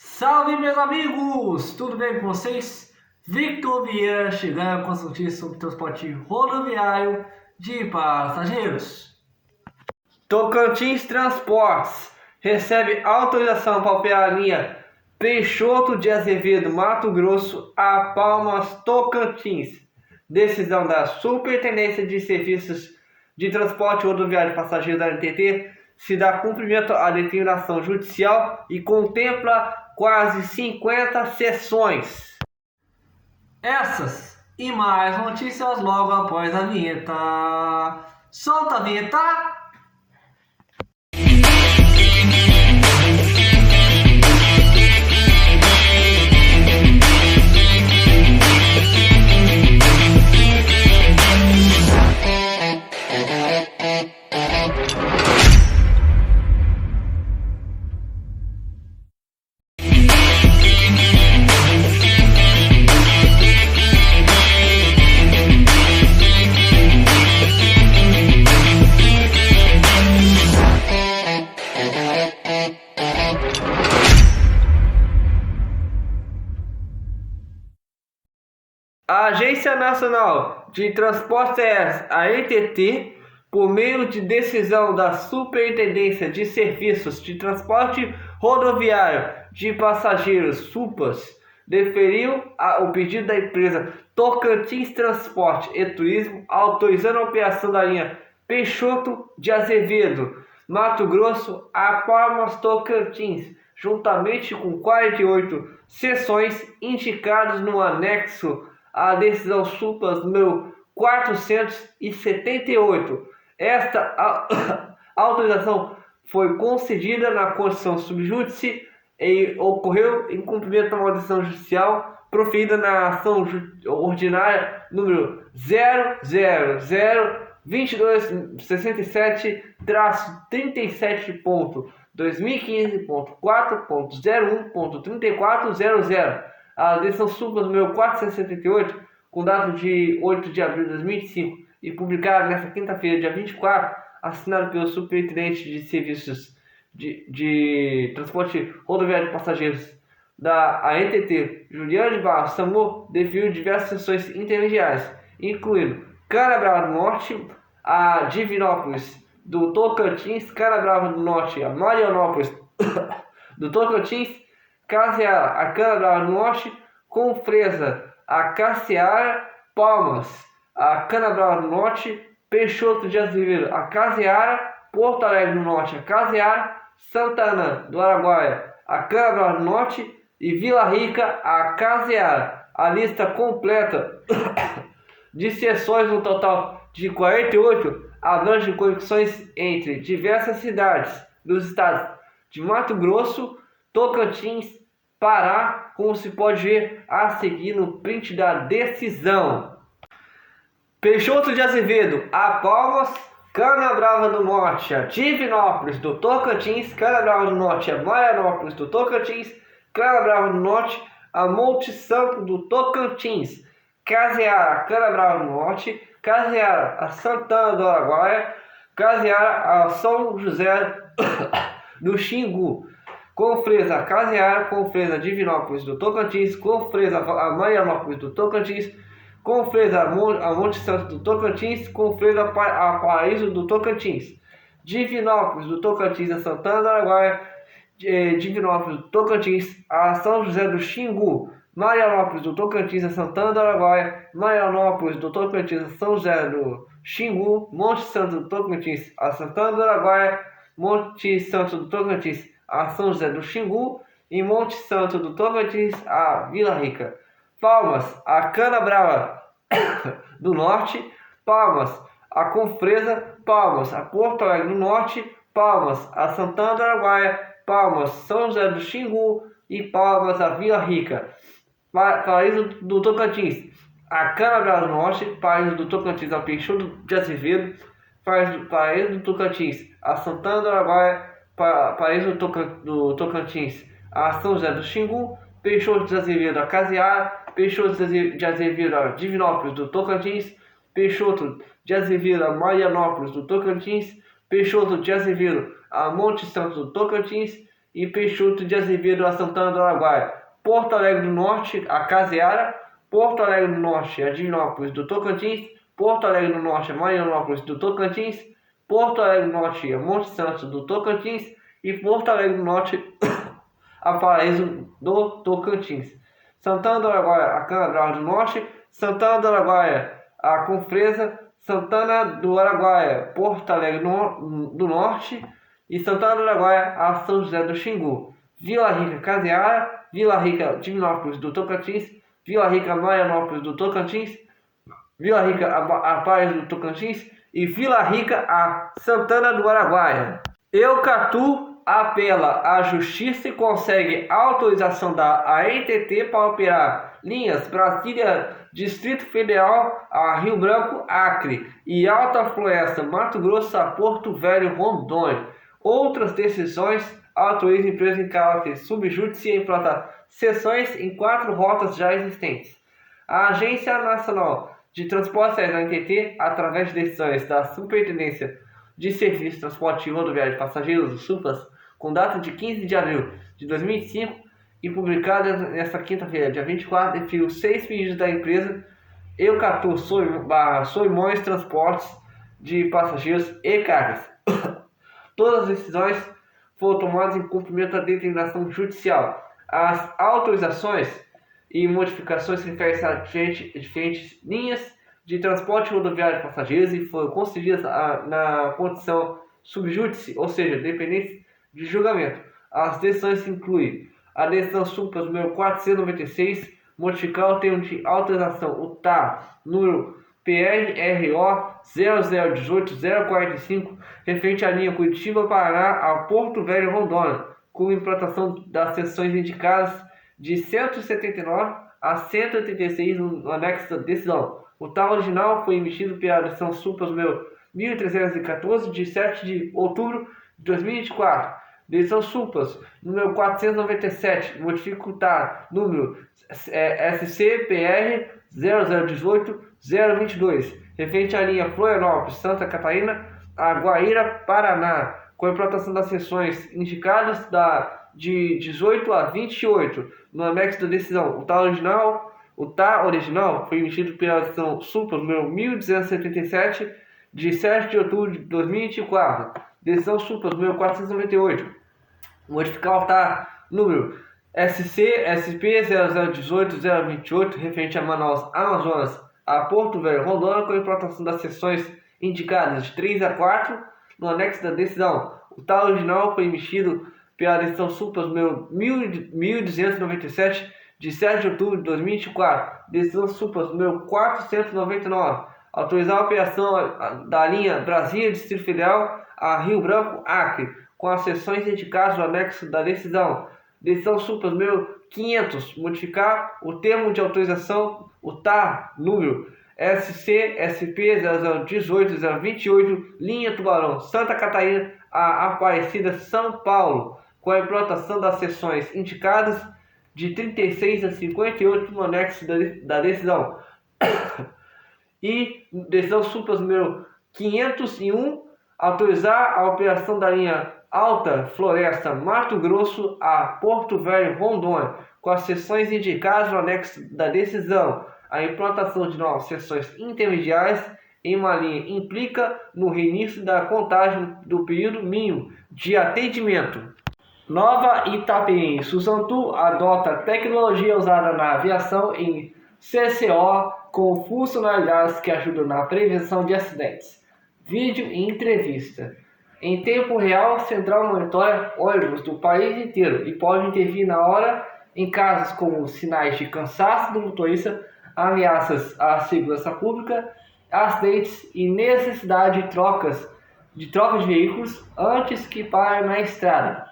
Salve, meus amigos! Tudo bem com vocês? Victor Vieira chegando com as notícias sobre transporte rodoviário de passageiros. Tocantins Transportes recebe autorização para operar a linha Peixoto de Azevedo, Mato Grosso a Palmas, Tocantins. Decisão da Superintendência de Serviços de Transporte Rodoviário de Passageiros da NTT se dá cumprimento à determinação judicial e contempla quase 50 sessões. Essas e mais notícias logo após a vinheta. Solta a vinheta! A Agência Nacional de Transportes Aéreos, a ANTT, por meio de decisão da Superintendência de Serviços de Transporte Rodoviário de Passageiros, SUPAS, deferiu o pedido da empresa Tocantins Transporte e Turismo, autorizando a operação da linha Peixoto de Azevedo, Mato Grosso a Palmas, Tocantins, juntamente com 48 sessões indicadas no anexo à decisão SUPAS número 478. Esta autorização foi concedida na condição subjúdice e ocorreu em cumprimento a uma decisão judicial proferida na ação ordinária número 0002277.2015.4.01.3400. A decisão SUPAS número 468, com data de 8 de abril de 2005 e publicada nesta quinta-feira, dia 24, assinada pelo Superintendente de Serviços de Transporte Rodoviário de Passageiros da ANTT, Juliano de Barros Samor, definiu diversas sessões intermediárias, incluindo Canabrava do Norte, a Divinópolis do Tocantins, Canabrava do Norte, a Marianópolis do Tocantins, Caseara, a Canabrava do Norte, Confresa, a Caseara, Palmas, a Canabrava do Norte, Peixoto de Azevedo, a Caseara, Porto Alegre do Norte, a Caseara, Santana do Araguaia, a Canabrava do Norte e Vila Rica, a Caseara. A lista completa de sessões, no total de 48, abrange conexões entre diversas cidades dos estados de Mato Grosso, Tocantins, Pará, como se pode ver a seguir no print da decisão. Peixoto de Azevedo, a Palmas, Canabrava do Norte, a Divinópolis do Tocantins, Canabrava do Norte, a Marianópolis do Tocantins, Canabrava do Norte, a Monte Santo do Tocantins, Caseara, Canabrava do Norte, Caseara, a Santana do Araguaia, Caseara, a São José do Xingu, Confresa, Caseara, Confresa, Divinópolis do Tocantins, Confresa, a Marianópolis do Tocantins, Confresa, a Monte Santo do Tocantins, Confresa, a Paraíso do Tocantins, Divinópolis do Tocantins, a Santana do Araguaia, Divinópolis do Tocantins, a São José do Xingu, Marianópolis do Tocantins, a Santana do Araguaia, Marianópolis do Tocantins, a São José do Xingu, Monte Santo do Tocantins, a Santana do Araguaia, Monte Santo do Tocantins, a São José do Xingu e Monte Santo do Tocantins, a Vila Rica. Palmas, a Canabrava do Norte, Palmas, a Confresa, Palmas, a Porto Alegre do Norte, Palmas, a Santana do Araguaia, Palmas, São José do Xingu e Palmas, a Vila Rica. Paraíso do Tocantins, a Canabrava do Norte, Paraíso do Tocantins, a Peixoto de Azevedo, Paraíso do Tocantins, a Santana do Araguaia, Paraíso do Tocantins, a São José do Xingu, Peixoto de Azevedo, a Caseara, Peixoto de Azevedo, a Divinópolis do Tocantins, Peixoto de Azevedo, a Marianópolis do Tocantins, Peixoto de Azevedo, a Monte Santo do Tocantins, e Peixoto de Azevedo a Santana do Araguaia, Porto Alegre do Norte a Caseara, Porto Alegre do Norte a Divinópolis do Tocantins, Porto Alegre do Norte a Marianópolis do Tocantins, Porto Alegre do Norte a Monte Santo do Tocantins e Porto Alegre do Norte a Paraíso do Tocantins, Santana do Araguaia a Canabrava do Norte, Santana do Araguaia a Confresa, Santana do Araguaia, Porto Alegre do Norte e Santana do Araguaia a São José do Xingu, Vila Rica Caseara, Vila Rica Divinópolis do Tocantins, Vila Rica Marianópolis do Tocantins, Vila Rica a Paraíso do Tocantins e Vila Rica a Santana do Araguaia. Eucatu apela à justiça e consegue autorização da ANTT para operar linhas Brasília Distrito Federal a Rio Branco, Acre e Alta Floresta, Mato Grosso a Porto Velho, Rondônia. Outras decisões autorizam a empresa em caráter subjúdice a implantar seções em 4 rotas já existentes. A Agência Nacional de Transportes Aéreos, ANTT, através de decisões da Superintendência de Serviços de Transporte Rodoviário de Passageiros, o SUPAS, com data de 15 de abril de 2005 e publicada nesta quinta-feira, dia 24, definiu 6 pedidos da empresa Eucatu Solimões Transportes de Passageiros e Cargas. Todas as decisões foram tomadas em cumprimento da determinação judicial. As autorizações e modificações referem-se a diferentes linhas de transporte rodoviário de passageiros e foram concedidas na condição subjúdice, ou seja, dependentes de julgamento. As decisões incluem a decisão SUPAS número 496, modificar o termo de autorização, o TAR, número PRRO 0018045, referente à linha Curitiba-Paraná a Porto Velho, Rondônia, com implantação das seções indicadas de 179 a 186 no anexo da decisão. O TAR original foi emitido pela decisão SUPAS número 1314, de 7 de outubro de 2024. Decisão SUPAS número 497, modifica o TAR número SCPR 0018022, referente à linha Florianópolis, Santa Catarina a Guaíra, Paraná, com a implantação das seções indicadas de 18 a 28 no anexo da decisão. O TAR original foi emitido pela decisão SUPAS número 1277, de 7 de outubro de 2024. Decisão SUPAS número 498, modificar o TAR número SC-SP 0018028, referente a Manaus, Amazonas, a Porto Velho, Rondônia, com a implantação das seções indicadas de 3 a 4 no anexo da decisão. O TAR original foi emitido pela decisão SUPAS número 1297, de 7 de outubro de 2024. Decisão SUPAS número 499, autorizar a operação da linha Brasília Distrito Federal a Rio Branco, Acre, com as seções indicadas no anexo da decisão. Decisão SUPAS número 500, modificar o termo de autorização, o TAR número SC-SP 0018028, linha Tubarão, Santa Catarina a Aparecida, São Paulo, com a implantação das seções indicadas de 36 a 58 no anexo da decisão. E decisão SUPAS número 501, autorizar a operação da linha Alta Floresta, Mato Grosso a Porto Velho, Rondônia, com as seções indicadas no anexo da decisão. A implantação de novas seções intermediárias em uma linha implica no reinício da contagem do período mínimo de atendimento. Nova Itapemirim, Suzantu adota tecnologia usada na aviação em CCO com funcionalidades que ajudam na prevenção de acidentes. Vídeo e entrevista. Em tempo real, Central monitora ônibus do país inteiro e pode intervir na hora em casos como sinais de cansaço do motorista, ameaças à segurança pública, acidentes e necessidade de troca de veículos antes que parem na estrada.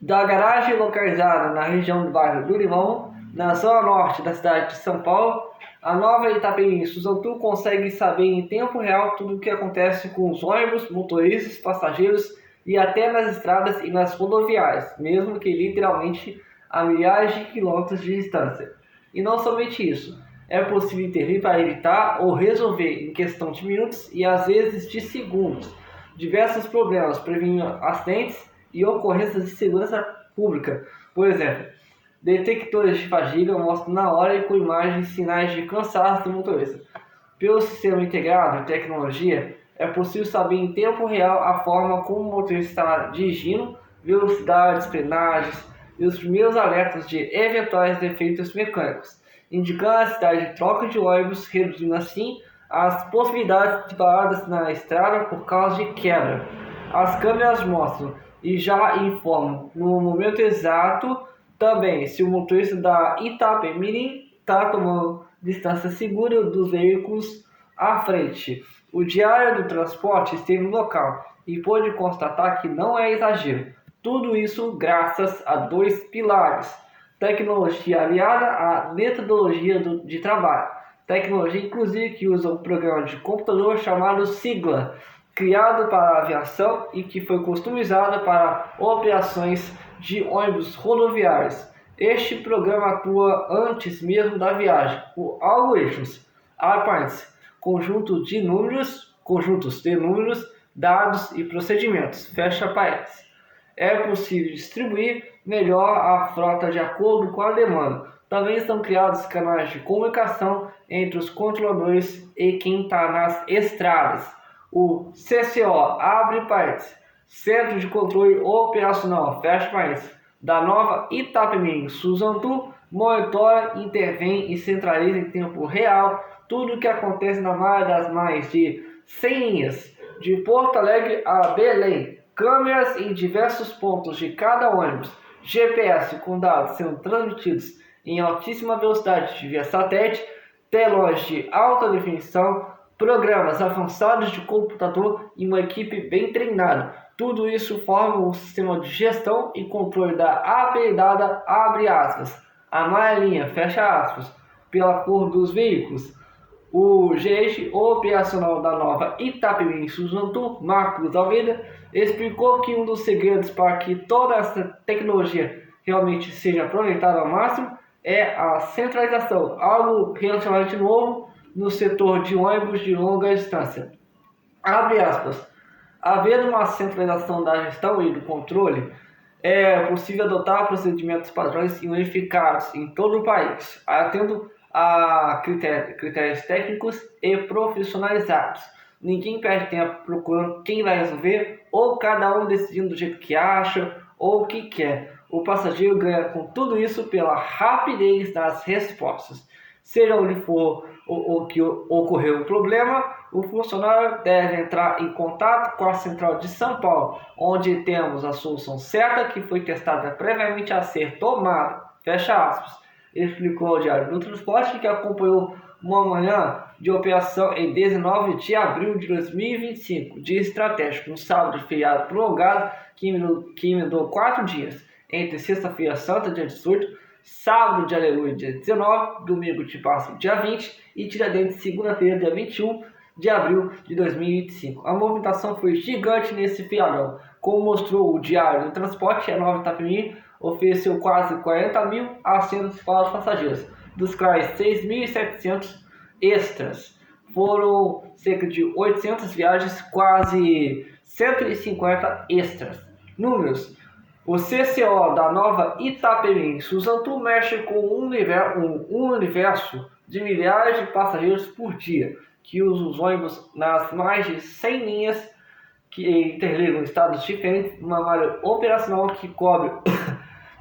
Da garagem localizada na região do bairro do Limão, na zona norte da cidade de São Paulo, a Nova Itapemirim Suzantu consegue saber em tempo real tudo o que acontece com os ônibus, motoristas, passageiros e até nas estradas e nas rodoviárias, mesmo que literalmente a milhares de quilômetros de distância. E não somente isso, é possível intervir para evitar ou resolver em questão de minutos e às vezes de segundos diversos problemas, prevenindo acidentes e ocorrências de segurança pública. Por exemplo, detectores de fadiga mostram na hora e com imagens sinais de cansaço do motorista. Pelo sistema integrado de tecnologia, é possível saber em tempo real a forma como o motorista está dirigindo, velocidades, frenagens e os primeiros alertas de eventuais defeitos mecânicos, indicando a necessidade de troca de ônibus, reduzindo assim as possibilidades de paradas na estrada por causa de quebra. As câmeras mostram e já informam no momento exato também se o motorista da Itapemirim está tomando distância segura dos veículos à frente. O diário do transporte esteve no local e pôde constatar que não é exagero. Tudo isso graças a dois pilares: tecnologia aliada à metodologia de trabalho. Tecnologia, inclusive, que usa um programa de computador chamado Sigla, criado para a aviação e que foi customizado para operações de ônibus rodoviários. Este programa atua antes mesmo da viagem. O algoritmos, APIs, conjuntos de números, dados e procedimentos, fecha parênteses. É possível distribuir melhor a frota de acordo com a demanda. Também estão criados canais de comunicação entre os controladores e quem está nas estradas. O CCO, abre parênteses, Centro de Controle Operacional, fecha parênteses, da nova Itapemirim Suzantu, monitora, intervém e centraliza em tempo real tudo o que acontece na malha das mais de 100 linhas, de Porto Alegre a Belém. Câmeras em diversos pontos de cada ônibus, GPS com dados sendo transmitidos em altíssima velocidade via satélite, telões de alta definição, programas avançados de computador e uma equipe bem treinada. Tudo isso forma um sistema de gestão e controle da apelidada, abre aspas, amarelinha, fecha aspas, pela cor dos veículos. O gerente operacional da nova Itapemirim Suzantu, Marcos Almeida, explicou que um dos segredos para que toda essa tecnologia realmente seja aproveitada ao máximo é a centralização, algo relativamente novo no setor de ônibus de longa distância. Abre aspas. Havendo uma centralização da gestão e do controle, é possível adotar procedimentos padrões e unificados em todo o país, atendo a critérios técnicos e profissionalizados. Ninguém perde tempo procurando quem vai resolver, ou cada um decidindo do jeito que acha ou o que quer. O passageiro ganha com tudo isso pela rapidez das respostas. Seja onde for o que ocorreu o problema, o funcionário deve entrar em contato com a central de São Paulo, onde temos a solução certa que foi testada previamente a ser tomada. Fecha aspas. Explicou ao Diário do Transporte, que acompanhou uma manhã de operação em 19 de abril de 2025, dia estratégico, um sábado de feriado prolongado que emendou 4 dias, entre sexta-feira santa, dia 18, sábado de Aleluia, dia 19, domingo de Páscoa, dia 20 e Tiradentes, segunda-feira, dia 21 de abril de 2025. A movimentação foi gigante nesse feriadão. Como mostrou o Diário do Transporte, a nova Itapemirim ofereceu quase 40 mil assentos para os passageiros, dos quais 6.700 extras. Foram cerca de 800 viagens, quase 150 extras. Números. O CCO da nova Itapemirim Suzantu mexe com um universo de milhares de passageiros por dia, que usam os ônibus nas mais de 100 linhas que interligam estados diferentes, uma malha operacional que cobre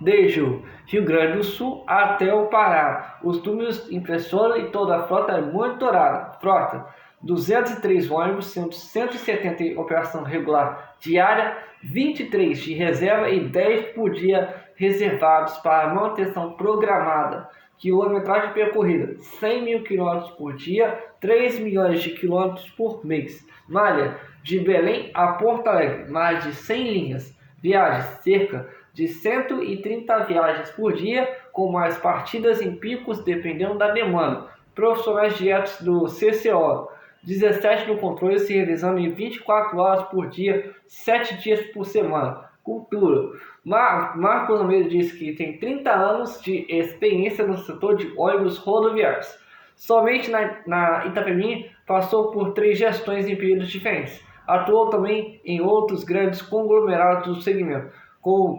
desde o Rio Grande do Sul até o Pará. Os números impressionam e toda a frota é monitorada. Frota: 203 ônibus, sendo 170 em operação regular diária, 23 de reserva e 10 por dia reservados para manutenção programada. Quilometragem percorrida: 100 mil quilômetros por dia, 3 milhões de quilômetros por mês. Malha: de Belém a Porto Alegre, mais de 100 linhas. Viagens: cerca de 130 viagens por dia, com mais partidas em picos dependendo da demanda. Profissionais diretos do CCO: 17 no controle, se realizando em 24 horas por dia, 7 dias por semana. Cultura: Marcos Almeida disse que tem 30 anos de experiência no setor de ônibus rodoviários. Somente na Itapemirim passou por 3 gestões em períodos diferentes. Atuou também em outros grandes conglomerados do segmento, como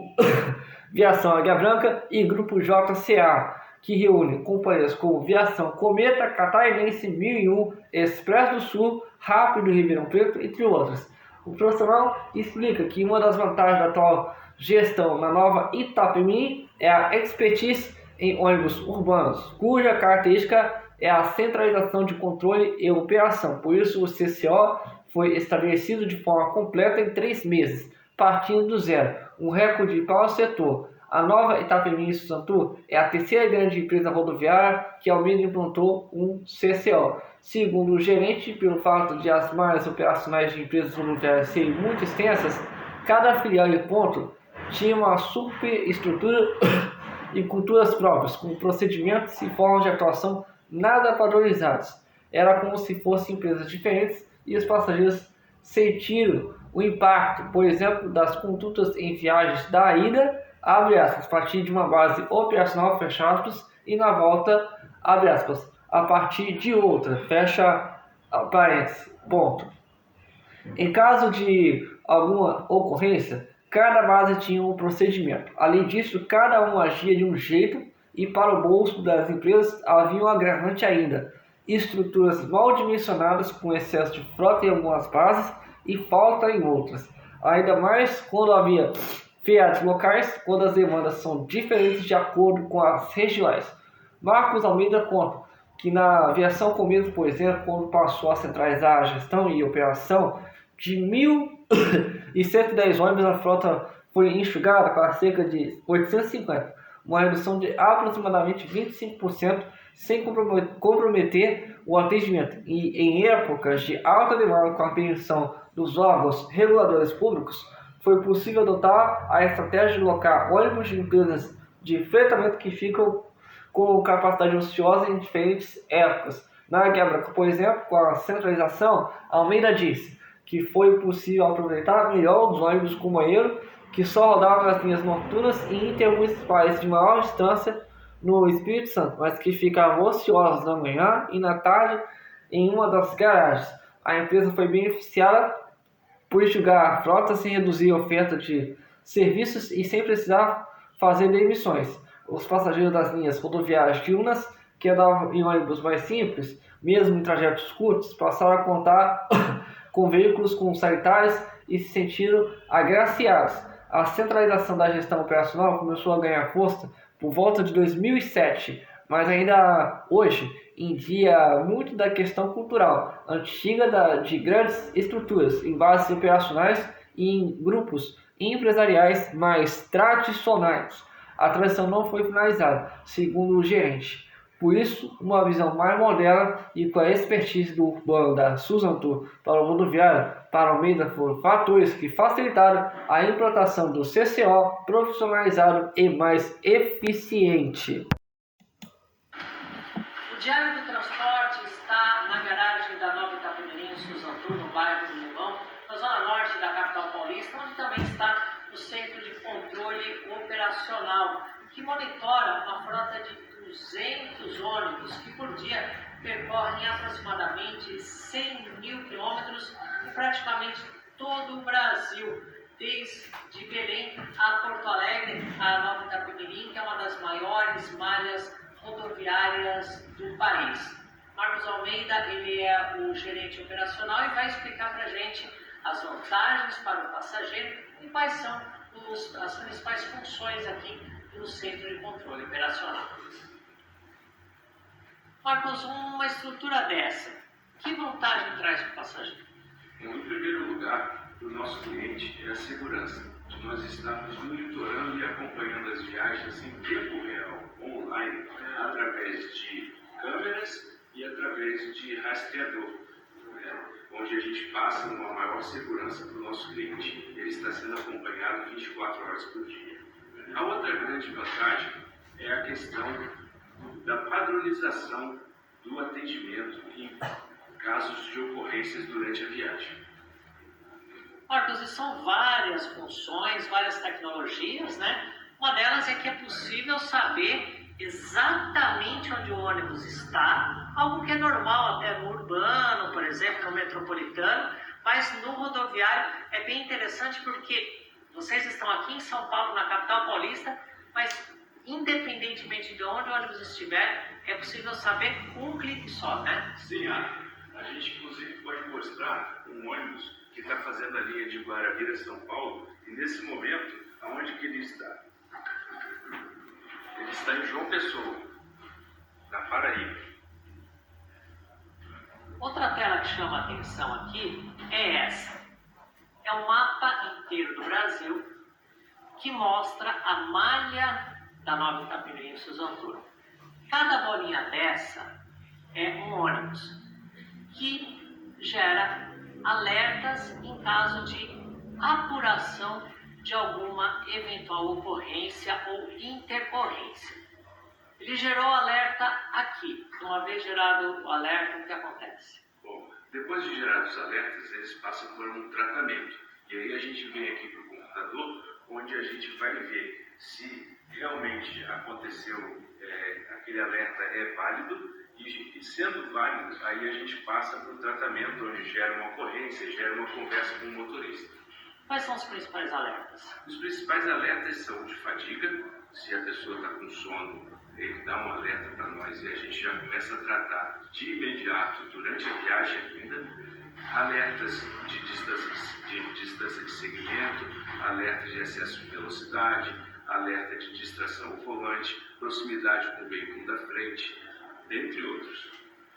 Viação Águia Branca e Grupo JCA, que reúne companhias como Viação Cometa, Catarinense, 1001, Expresso do Sul, Rápido Ribeirão Preto, entre outras. O profissional explica que uma das vantagens da atual gestão na nova Itapemirim é a expertise em ônibus urbanos, cuja característica é a centralização de controle e operação. Por isso, o CCO foi estabelecido de forma completa em 3 meses, partindo do zero, um recorde para o setor. A nova Itapemirim Suzanotour é a terceira grande empresa rodoviária que ao menos implantou um CCO. Segundo o gerente, pelo fato de as malhas operacionais de empresas rodoviárias serem muito extensas, cada filial e ponto tinha uma superestrutura e culturas próprias, com procedimentos e formas de atuação nada padronizados. Era como se fossem empresas diferentes e os passageiros sentiram o impacto, por exemplo, das condutas em viagens da ida, abre aspas, a partir de uma base operacional, fecha aspas, e na volta, abre aspas, a partir de outra, fecha parênteses, ponto. Em caso de alguma ocorrência, cada base tinha um procedimento. Além disso, cada um agia de um jeito e para o bolso das empresas havia um agravante ainda: estruturas mal dimensionadas com excesso de frota em algumas bases e falta em outras. Ainda mais quando havia feriados locais, quando as demandas são diferentes de acordo com as regiões. Marcos Almeida conta que na aviação Cometa, por exemplo, quando passou a centralizar a gestão e operação de 1.110 ônibus, a frota foi enxugada para cerca de 850, uma redução de aproximadamente 25%, sem comprometer o atendimento. E em épocas de alta demanda com a permissão dos órgãos reguladores públicos, foi possível adotar a estratégia de locar ônibus de empresas de fretamento que ficam com capacidade ociosa em diferentes épocas. Na Águia Branca, por exemplo, com a centralização, Almeida disse que foi possível aproveitar melhor os ônibus com banheiro que só rodavam nas linhas noturnas e intermunicipais de maior distância no Espírito Santo, mas que ficavam ociosos na manhã e na tarde em uma das garagens. A empresa foi beneficiada por enxugar a frota sem reduzir a oferta de serviços e sem precisar fazer demissões. Os passageiros das linhas rodoviárias diurnas, que andavam em ônibus mais simples, mesmo em trajetos curtos, passaram a contar com veículos com sanitários e se sentiram agraciados. A centralização da gestão operacional começou a ganhar força por volta de 2007, mas ainda hoje em dia muito da questão cultural antiga de grandes estruturas em bases operacionais e em grupos empresariais mais tradicionais. A transição não foi finalizada, segundo o gerente. Por isso, uma visão mais moderna e com a expertise do urbano da Suzanotour para o rodoviário para Almeida foram fatores que facilitaram a implantação do CCO profissionalizado e mais eficiente. O Diário do Transporte está na garagem da nova Itapemirim Suzanotour, no bairro do Limão, na zona norte da capital paulista, onde também está o Centro de Controle Operacional, que monitora uma frota de 200 ônibus que por dia percorrem aproximadamente 100 mil quilômetros em praticamente todo o Brasil, desde Belém a Porto Alegre, a nova Itapemirim, que é uma das maiores malhas rodoviárias do país. Marcos Almeida, ele é o gerente operacional e vai explicar para a gente as vantagens para o passageiro e quais são as principais funções aqui do Centro de Controle Operacional. Marcos, uma estrutura dessa, que vantagem traz para o passageiro? Em primeiro lugar, para o nosso cliente é a segurança, de nós estarmos monitorando e acompanhando as viagens em tempo real, online, através de câmeras e através de rastreador, onde a gente passa uma maior segurança para o nosso cliente. Ele está sendo acompanhado 24 horas por dia. A outra grande vantagem é a questão da padronização do atendimento em casos de ocorrências durante a viagem. Marcos, e são várias funções, várias tecnologias, né? Uma delas é que é possível saber exatamente onde o ônibus está, algo que é normal até no urbano, por exemplo, no metropolitano, Mas no rodoviário é bem interessante porque vocês estão aqui em São Paulo, na capital paulista, mas independentemente de onde o ônibus estiver, é possível saber com um clique só, né? Sim, a gente inclusive pode mostrar um ônibus que está fazendo a linha de Guarabira, São Paulo, e nesse momento, aonde que ele está? Ele está em João Pessoa, na Paraíba. Outra tela que chama a atenção aqui é essa. É um mapa inteiro do Brasil que mostra a malha da Nova Itapemirim Suzano. Cada bolinha dessa é um ônibus que gera alertas em caso de apuração de alguma eventual ocorrência ou intercorrência. Ele gerou alerta aqui. Uma vez gerado o alerta, o que acontece? Bom, depois de gerados os alertas, eles passam por um tratamento. E aí a gente vem aqui para o computador, onde a gente vai ver se realmente aconteceu, aquele alerta é válido, e sendo válido, aí a gente passa para o tratamento, onde gera uma ocorrência, gera uma conversa com o motorista. Quais são os principais alertas? Os principais alertas são de fadiga, se a pessoa está com sono, ele dá um alerta para nós e a gente já começa a tratar de imediato, durante a viagem ainda, alertas de distância de segmento, alertas de excesso de velocidade, alerta de distração ao volante, proximidade com o veículo da frente, dentre outros.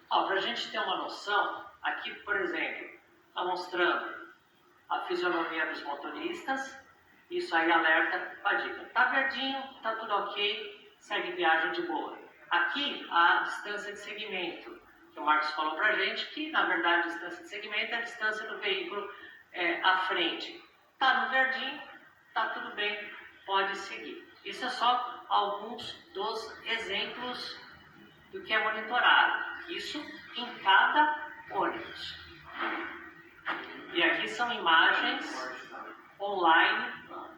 Para a gente ter uma noção, aqui, por exemplo, está mostrando a fisionomia dos motoristas, isso aí alerta fadiga. Tá verdinho, tá tudo ok, segue viagem de boa. Aqui, a distância de segmento, que o Marcos falou pra gente, que na verdade a distância de segmento é a distância do veículo à frente. Tá no verdinho, tá tudo bem, pode seguir. Isso é só alguns dos exemplos do que é monitorado. Isso em cada ônibus. E aqui são imagens online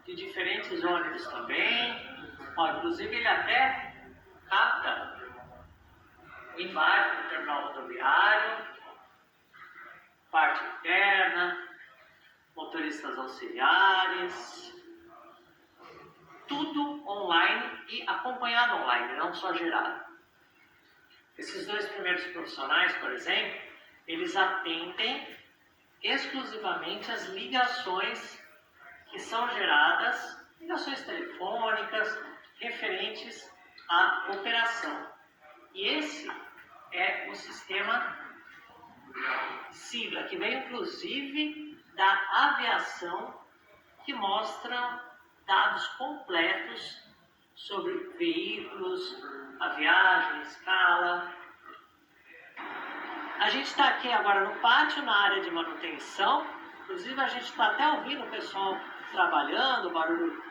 de diferentes ônibus também. Inclusive ele até capta embaixo do terminal rodoviário, parte interna, motoristas auxiliares, tudo online e acompanhado online, não só gerado. Esses dois primeiros profissionais, por exemplo, eles atendem exclusivamente as ligações que são geradas, ligações telefônicas, referentes à operação. E esse é o sistema sigla, que vem inclusive da aviação, que mostra dados completos sobre veículos, a viagem, escala. A gente está aqui agora no pátio, na área de manutenção. Inclusive a gente está até ouvindo o pessoal trabalhando, o barulho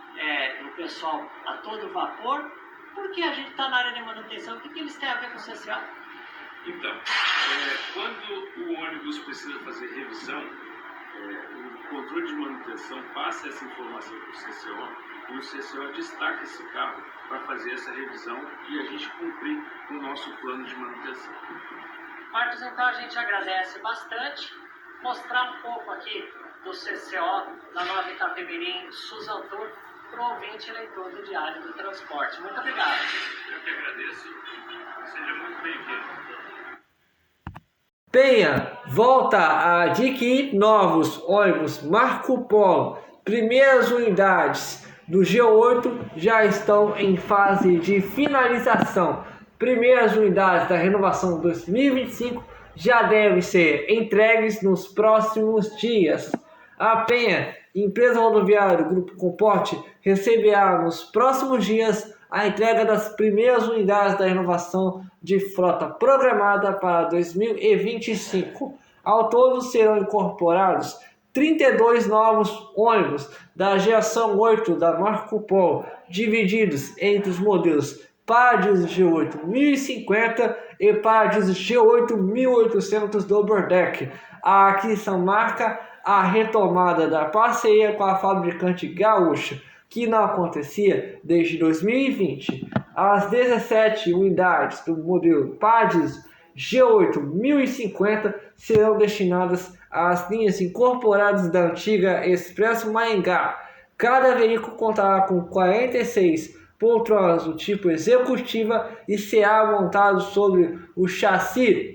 do pessoal a todo vapor. Por que a gente está na área de manutenção? O que eles têm a ver com o CCO? Então, quando o ônibus precisa fazer revisão, o controle de manutenção passa essa informação para o CCO e o CCO destaca esse carro para fazer essa revisão e a gente cumprir o nosso plano de manutenção. Marcos, então a gente agradece bastante. Mostrar um pouco aqui do CCO da Nova Itapemirim Suzano para o ouvinte e leitor do Diário do Transporte. Muito obrigado. Eu que agradeço. Seja muito bem-vindo. Penha volta a adquirir novos ônibus Marco Polo. Primeiras unidades do G8 já estão em fase de finalização. Primeiras unidades da renovação 2025 já devem ser entregues nos próximos dias. A Penha, empresa rodoviária do Grupo Comporte, receberá nos próximos dias a entrega das primeiras unidades da renovação de frota programada para 2025. Ao todo serão incorporados 32 novos ônibus da geração 8 da Marco Polo, divididos entre os modelos Paradiso G8 1050 e Paradiso G8 1800 Double Deck. A aquisição marca a retomada da parceria com a fabricante gaúcha, que não acontecia desde 2020. As 17 unidades do modelo Paradiso G8 1050 serão destinadas as linhas incorporadas da antiga Expresso Maringá. Cada veículo contará com 46 poltronas do tipo executiva e será montado sobre o chassi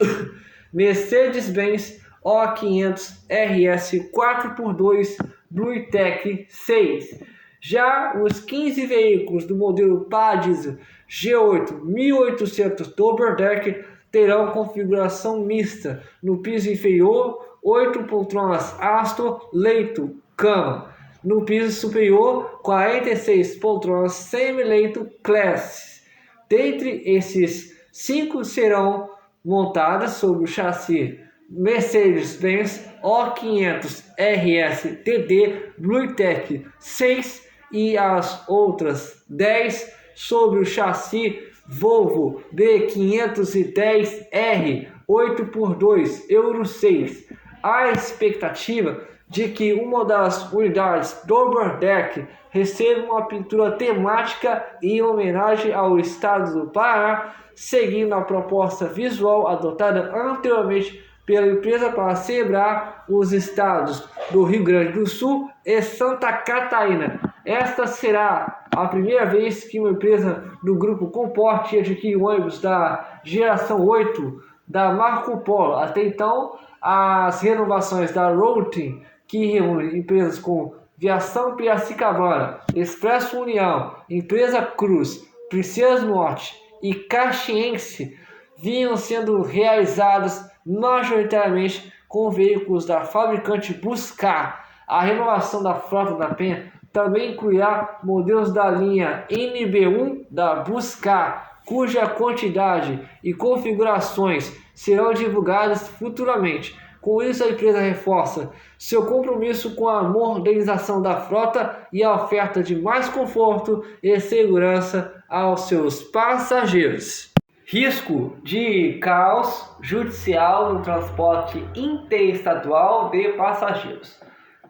Mercedes-Benz O500 RS 4x2 BlueTEC 6. Já os 15 veículos do modelo Paradiso G8 1800 Double Deck terão configuração mista. No piso inferior, 8 poltronas Astor, leito, cama. No piso superior, 46 poltronas semi-leito Class. Dentre esses 5 serão montadas sobre o chassi Mercedes-Benz O500 RS TD BlueTEC 6 e as outras 10 sobre o chassi Volvo B510R 8x2 Euro 6. A expectativa de que uma das unidades Double Deck receba uma pintura temática em homenagem ao estado do Pará, seguindo a proposta visual adotada anteriormente pela empresa para celebrar os estados do Rio Grande do Sul e Santa Catarina. Esta será a primeira vez que uma empresa do grupo Comporte adquire ônibus da geração 8 da Marco Polo. Até então, as renovações da Routing, que reúne empresas como Viação Piracicabana, Expresso União, Empresa Cruz, Princesa Norte e Caxiense, vinham sendo realizadas majoritariamente com veículos da fabricante Buscar. A renovação da frota da Penha também incluirá modelos da linha NB1 da Buscar, cuja quantidade e configurações serão divulgadas futuramente. Com isso, a empresa reforça seu compromisso com a modernização da frota e a oferta de mais conforto e segurança aos seus passageiros. Risco de caos judicial no transporte interestadual de passageiros.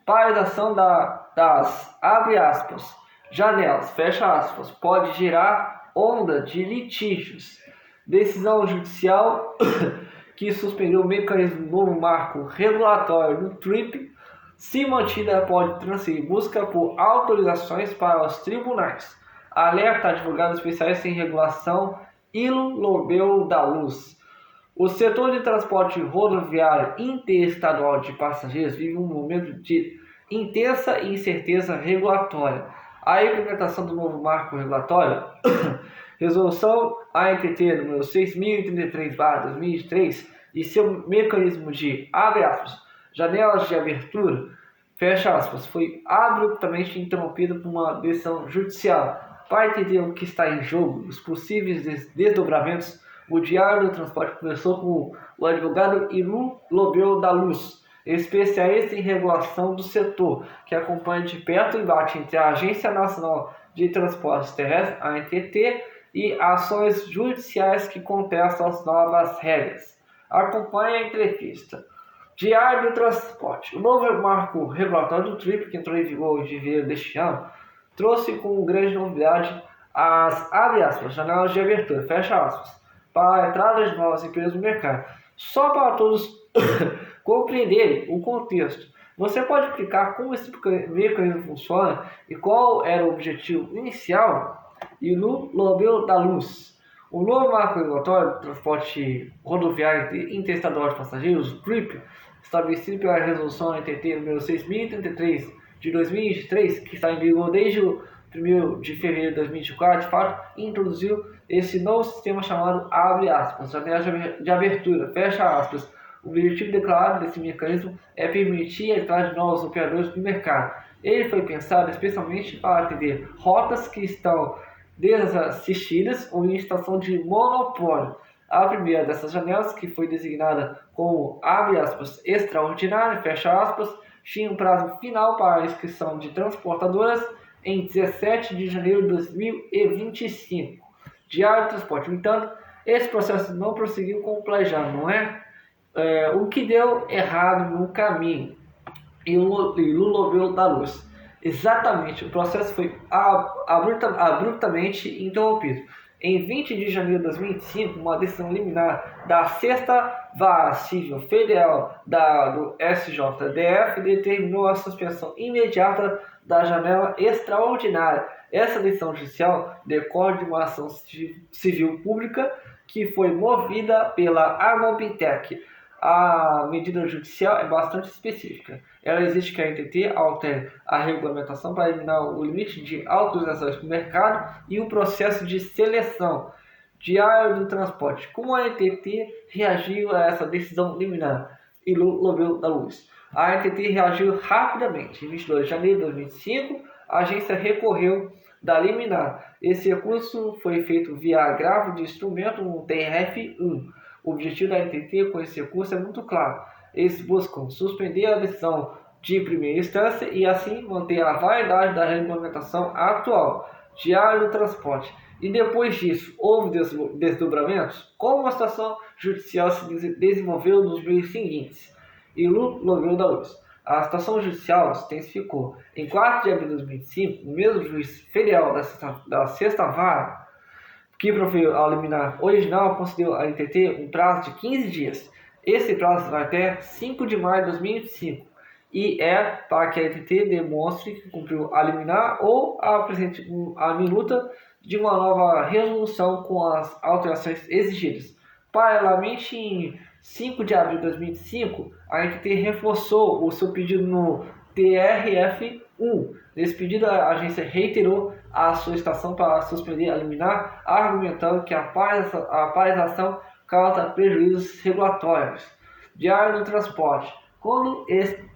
Paralisação das, abre aspas, janelas, fecha aspas, pode gerar onda de litígios. Decisão judicial que suspendeu o mecanismo do novo marco regulatório do TRIP, se mantida, pode transferir busca por autorizações para os tribunais. Alerta a advogados especialistas em regulação Ilo Lobel da Luz. O setor de transporte rodoviário interestadual de passageiros vive um momento de intensa incerteza regulatória. A implementação do novo marco regulatório, resolução ANTT número 6033/2003 e seu mecanismo de, abre aspas, janelas de abertura, fecha aspas, foi abruptamente interrompido por uma decisão judicial. Para entender o que está em jogo, os possíveis desdobramentos, o Diário do Transporte conversou com o advogado Ilu Lobel da Luz, especialista em regulação do setor, que acompanha de perto o embate entre a Agência Nacional de Transportes Terrestres, a ANTT, e ações judiciais que contestam as novas regras. Acompanhe a entrevista. Diário do Transporte. O novo marco regulatório do TRIP, que entrou em vigor em fevereiro deste ano, trouxe como grande novidade as, abre aspas, janelas de abertura, fecha aspas, para a entrada de novas empresas no mercado. Só para todos compreenderem o contexto, você pode explicar como esse mecanismo funciona e qual era o objetivo inicial? E no Lobel da Luz. O novo marco regulatório do transporte rodoviário interestadual de passageiros, o TRIP, estabelecido pela resolução NTT número 6033 de 2023, que está em vigor desde o 1º de fevereiro de 2024, de fato, introduziu esse novo sistema chamado, abre aspas, janela de abertura, fecha aspas. O objetivo declarado desse mecanismo é permitir a entrada de novos operadores no mercado. Ele foi pensado especialmente para atender rotas que estão desassistidas ou em situação de monopólio. A primeira dessas janelas, que foi designada como, abre aspas, extraordinária, fecha aspas, tinha um prazo final para a inscrição de transportadoras em 17 de janeiro de 2025. Diário do Transporte. No entanto, esse processo não prosseguiu como planejado, não é? O que deu errado no caminho. E o Lobel da Luz. Exatamente, o processo foi abruptamente interrompido. Em 20 de janeiro de 2005, uma decisão liminar da 6ª Vara Civil Federal do SJDF determinou a suspensão imediata da janela extraordinária. Essa decisão judicial decorre de uma ação civil pública que foi movida pela Armobitec. A medida judicial é bastante específica. Ela exige que a ANTT altere a regulamentação para eliminar o limite de autorizações para o mercado e o processo de seleção diário do transporte. Como a ANTT reagiu a essa decisão liminar? Ilu Lobel da Luz. A ANTT reagiu rapidamente. Em 22 de janeiro de 2005, a agência recorreu da liminar. Esse recurso foi feito via agravo de instrumento no TRF-1. O objetivo da ANTT com esse recurso é muito claro. Eles buscam suspender a decisão de primeira instância e assim manter a validade da regulamentação atual, diário do transporte. E depois disso, houve desdobramentos? Como a situação judicial se desenvolveu nos meses seguintes? Ilu Lobel da Luz. A situação judicial se intensificou. Em 4 de abril de 2005, o mesmo juiz federal da 6ª Vara, que proferiu a liminar original, concedeu à ANTT um prazo de 15 dias. Esse prazo vai até 5 de maio de 2005 e é para que a ANTT demonstre que cumpriu a liminar ou apresente a minuta de uma nova resolução com as alterações exigidas. Paralelamente, em 5 de abril de 2005, a ANTT reforçou o seu pedido no TRF-1. Nesse pedido, a agência reiterou a solicitação para suspender a liminar, argumentando que a paralisação causa prejuízos regulatórios. Diário do transporte. Quando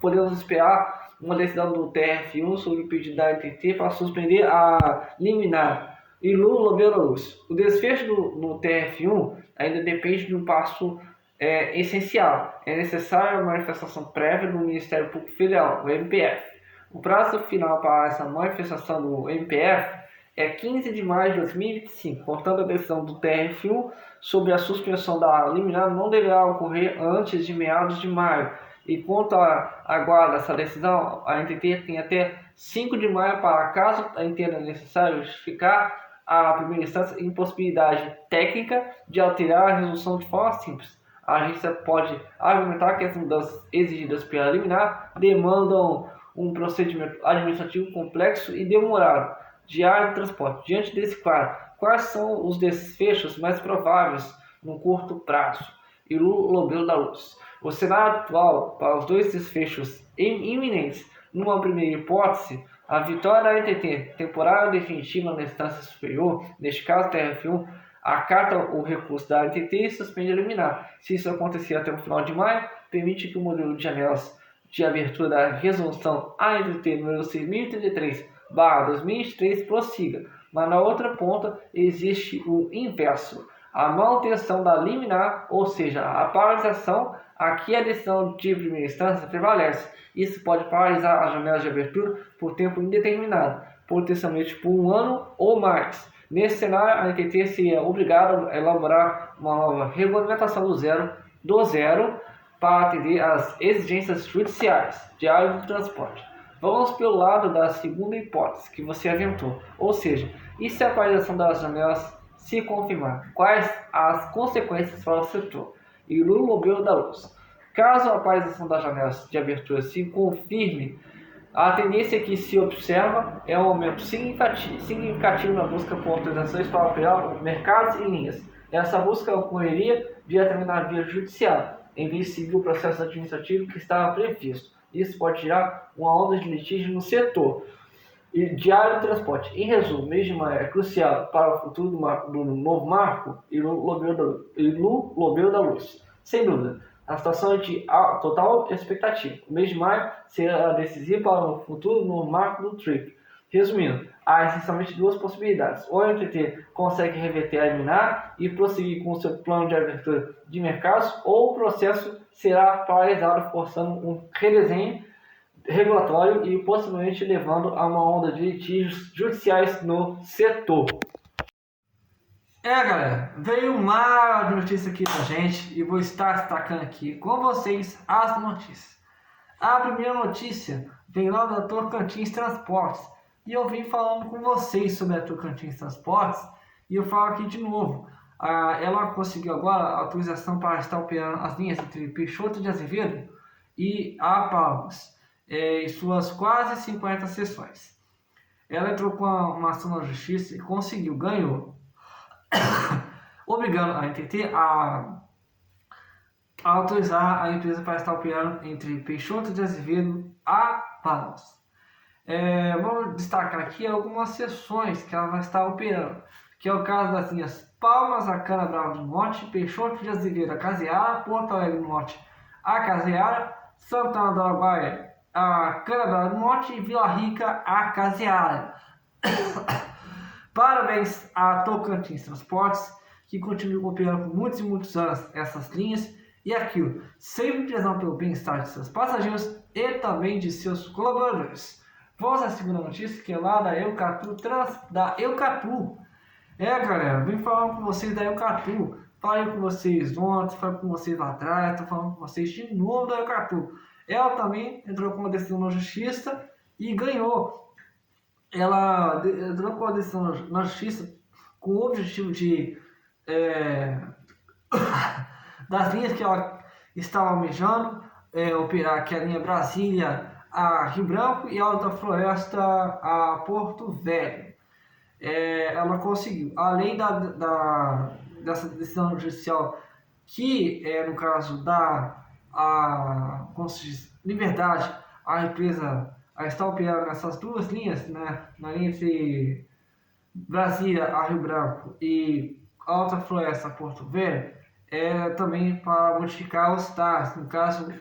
podemos esperar uma decisão do TRF-1 sobre o pedido da ANTT para suspender a liminar? Ilu Lobel da Luz. O desfecho no TRF-1 ainda depende de um passo essencial. É necessária a manifestação prévia do Ministério Público Federal, o MPF. O prazo final para essa manifestação do MPF é 15 de maio de 2025. Portanto, a decisão do TRF-1 sobre a suspensão da liminar não deverá ocorrer antes de meados de maio. E quanto à guarda dessa decisão, a ANTT tem até 5 de maio para, caso entenda necessário, justificar a primeira instância impossibilidade técnica de alterar a resolução de forma simples. A agência pode argumentar que as mudanças exigidas pela liminar demandam um procedimento administrativo complexo e demorado. Diário do transporte. Diante desse quadro, quais são os desfechos mais prováveis no curto prazo? Ilu Lobel da Luz. O cenário atual para os dois desfechos iminentes, numa primeira hipótese, a vitória da ANTT, temporária ou definitiva na instância superior, neste caso TRF-1, acata o recurso da ANTT e suspende a liminar. Se isso acontecer até o final de maio, permite que o modelo de janelas de abertura da resolução ANTT número 6033/2023 prossiga, mas na outra ponta existe o inverso, a manutenção da liminar, ou seja, a paralisação. Aqui a decisão de primeira instância prevalece. Isso pode paralisar as janelas de abertura por tempo indeterminado, potencialmente por 1 ano ou mais. Nesse cenário, a ANTT seria obrigada a elaborar uma nova regulamentação do zero para atender às exigências judiciais. Diário do transporte. Vamos pelo lado da segunda hipótese que você aventou, ou seja, e se a paralisação das janelas se confirmar? Quais as consequências para o setor? Ilu Lobel da Luz. Caso a paralisação das janelas de abertura se confirme, a tendência que se observa é um aumento significativo na busca por autorizações para operar mercados e linhas. Essa busca ocorreria diretamente na via judicial, em vez de seguir o processo administrativo que estava previsto. Isso pode gerar uma onda de litígio no setor. E diário do transporte. Em resumo, mês de maio é crucial para o futuro do novo marco. Ilu Lobel da Luz. Sem dúvida, a situação é de total expectativa. O mês de maio será decisivo para o futuro no marco do TRIP. Resumindo, há essencialmente duas possibilidades. Ou a ANTT consegue reverter a liminar e prosseguir com o seu plano de abertura de mercados, ou o processo será paralisado, forçando um redesenho regulatório e possivelmente levando a uma onda de litígios judiciais no setor. Galera, veio um mar de notícias aqui pra gente e vou estar destacando aqui com vocês as notícias. A primeira notícia vem lá da Tocantins Transportes e eu vim falando com vocês sobre a Tocantins Transportes E eu falo aqui de novo, ela conseguiu agora a autorização para estar operando as linhas entre Peixoto de Azevedo e a Palmas, em suas quase 50 sessões. Ela entrou com uma ação na justiça e conseguiu, ganhou, obrigando a NTT a autorizar a empresa para estar operando entre Peixoto de Azevedo a Palmas. Vamos destacar aqui algumas sessões que ela vai estar operando, que é o caso das linhas Palmas a Canabrava do Norte, Peixoto de Azevedo a Caseara, Porto Alegre do Norte a Caseara, Santana do Araguaia a Canabrava do Norte e Vila Rica a Caseara. Parabéns a Tocantins Transportes, que continua operando por muitos e muitos anos essas linhas e aquilo, sempre prezando pelo bem-estar de seus passageiros e também de seus colaboradores. Vamos à segunda notícia, que é lá da Eucatu. Galera, vim falando com vocês da Eucatu. Falei com vocês ontem, falei com vocês lá atrás, estou falando com vocês de novo da Eucatu. Ela também entrou com uma decisão na justiça e ganhou. Ela entrou com uma decisão na justiça com o objetivo de das linhas que ela estava almejando operar, que é a linha Brasília a Rio Branco e a Alta Floresta a Porto Velho. Ela conseguiu, além dessa decisão judicial, que no caso dá como se diz, liberdade à empresa a estar operando nessas duas linhas, né, na linha entre Brasília a Rio Branco e Alta Floresta a Porto Velho, também para modificar os TARs, no caso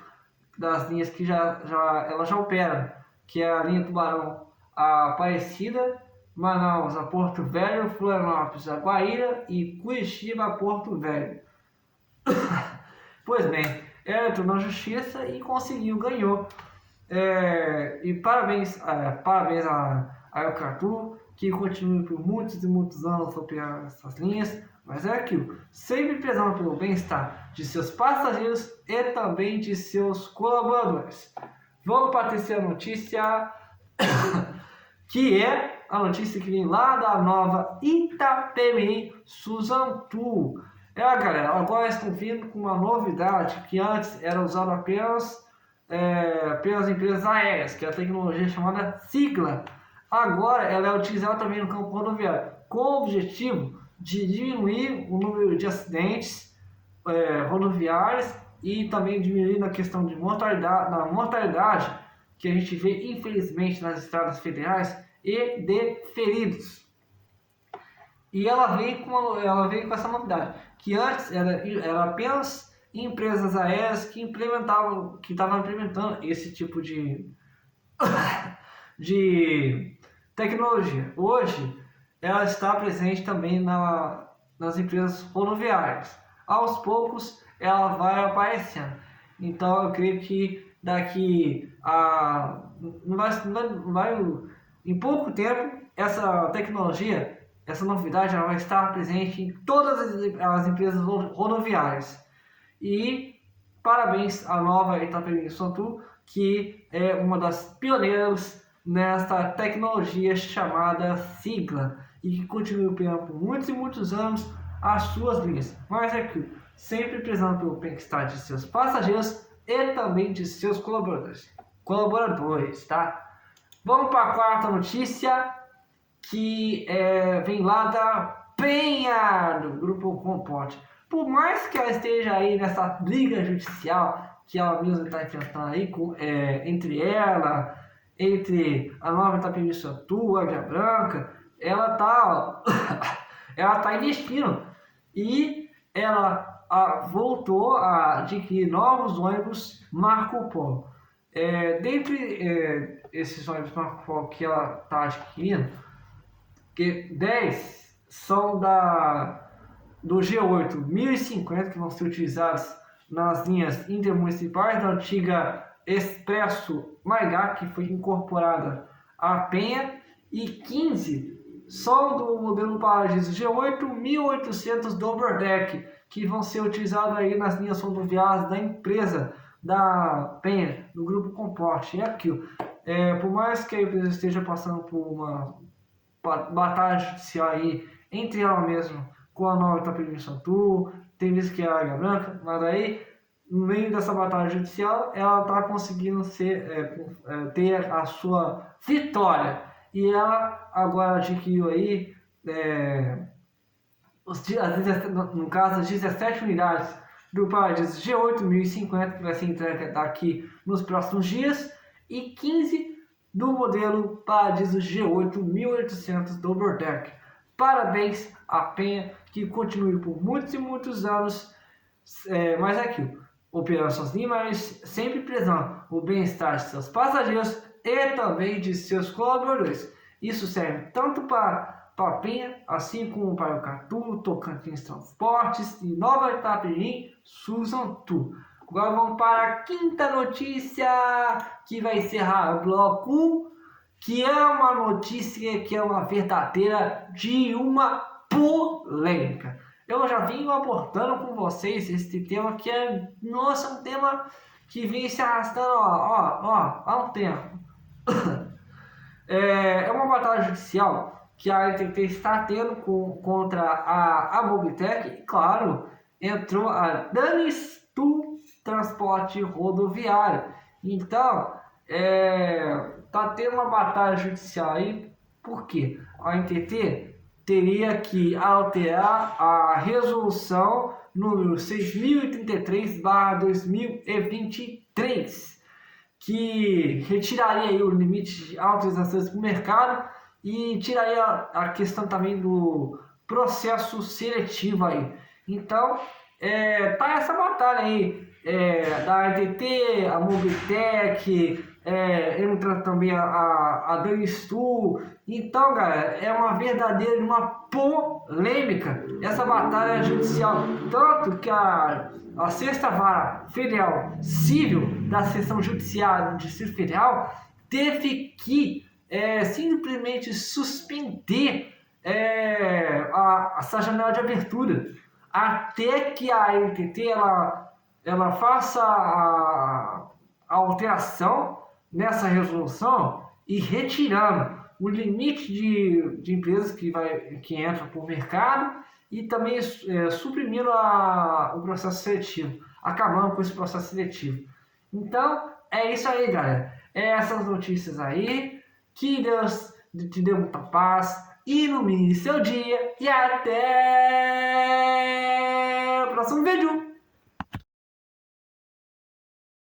das linhas que ela já opera, que é a linha Tubarão a Aparecida, Manaus a Porto Velho, Florianópolis a Guaíra e Curitiba a Porto Velho. Pois bem, ela entrou na justiça e conseguiu, ganhou. E parabéns a Eucatu, que continua por muitos e muitos anos operando essas linhas, mas é aquilo, sempre prezando pelo bem-estar de seus passageiros e também de seus colaboradores. Vamos para a terceira notícia, que é a notícia que vem lá da nova Itapemirim Suzantu. Galera, agora estão vindo com uma novidade que antes era usada apenas pelas empresas aéreas, que é a tecnologia chamada Sigla. Agora ela é utilizada também no campo rodoviário, com o objetivo de diminuir o número de acidentes rodoviários e também diminuir na questão de mortalidade que a gente vê infelizmente nas estradas federais e de feridos. E ela veio com essa novidade, que antes era apenas empresas aéreas que estavam implementando esse tipo de tecnologia. Hoje ela está presente também nas empresas rodoviárias. Aos poucos ela vai aparecendo. Então eu creio que daqui em pouco tempo essa tecnologia, essa novidade, ela vai estar presente em todas as empresas rodoviárias. E parabéns à nova Itapemirim Suzantu, que é uma das pioneiras nesta tecnologia chamada Sigla e que continua operando por muitos e muitos anos as suas linhas. Mas sempre prezando pelo bem-estar de seus passageiros e também de seus colaboradores, tá? Vamos para a quarta notícia, que vem lá da Penha, do Grupo Comporte. Por mais que ela esteja aí nessa briga judicial que ela mesma está enfrentando aí entre a nova Itapemirim Suzantu, a Via Branca, ela tá investindo e ela voltou a adquirir novos ônibus Marco Polo. Dentre esses ônibus Marco Polo que ela está adquirindo, que 10 são do G8 1050, que vão ser utilizados nas linhas intermunicipais da antiga Expresso Maigá, que foi incorporada à Penha, e 15 são do modelo Paradiso G8 1800 Double Deck, que vão ser utilizados aí nas linhas rodoviárias da empresa da Penha, do Grupo Comporte. Por mais que a empresa esteja passando por uma batalha judicial aí entre ela mesma com a nova Itapemirim Santu, tem visto que é a Águia Branca, mas aí, no meio dessa batalha judicial, ela está conseguindo ter a sua vitória. E ela agora adquiriu aí, no caso, as 17 unidades do Paradiso G8.050, que vai ser entregue daqui nos próximos dias, e 15 do modelo Paradiso G8.1800 Double Deck. Parabéns à Penha, que continue por muitos e muitos anos, mas é aquilo, operando sozinho, mas sempre prezando o bem-estar de seus passageiros e também de seus colaboradores. Isso serve tanto para a Penha, assim como para o Catu, Tocantins Transportes e Nova Itapemirim Suzantu. Agora vamos para a quinta notícia, que vai encerrar o bloco, que é uma notícia que é uma verdadeira de uma polêmica. Eu já vim abordando com vocês esse tema que é, nossa, um tema que vem se arrastando há um tempo. É uma batalha judicial que a ANTT está tendo contra a Mobitech, e claro, entrou a Danistu Transporte Rodoviário. Então, tá tendo uma batalha judicial aí, porque a NTT teria que alterar a resolução número 6033/2023, que retiraria aí o limite de autorizações para o mercado e tiraria a questão também do processo seletivo aí. Então, tá essa batalha aí, da ANTT, a Mobitech, entra também a Danistu. Então, galera, é uma verdadeira polêmica essa batalha judicial, tanto que a Sexta Vara Federal Civil da Seção Judiciária do Distrito Federal teve que simplesmente suspender essa janela de abertura até que a ANTT ela faça a alteração nessa resolução e retirando o limite de empresas que entram por mercado e também suprimindo o processo seletivo, acabando com esse processo seletivo. Então, é isso aí, galera. Essas notícias aí. Que Deus te dê muita paz, ilumine seu dia e até o próximo vídeo.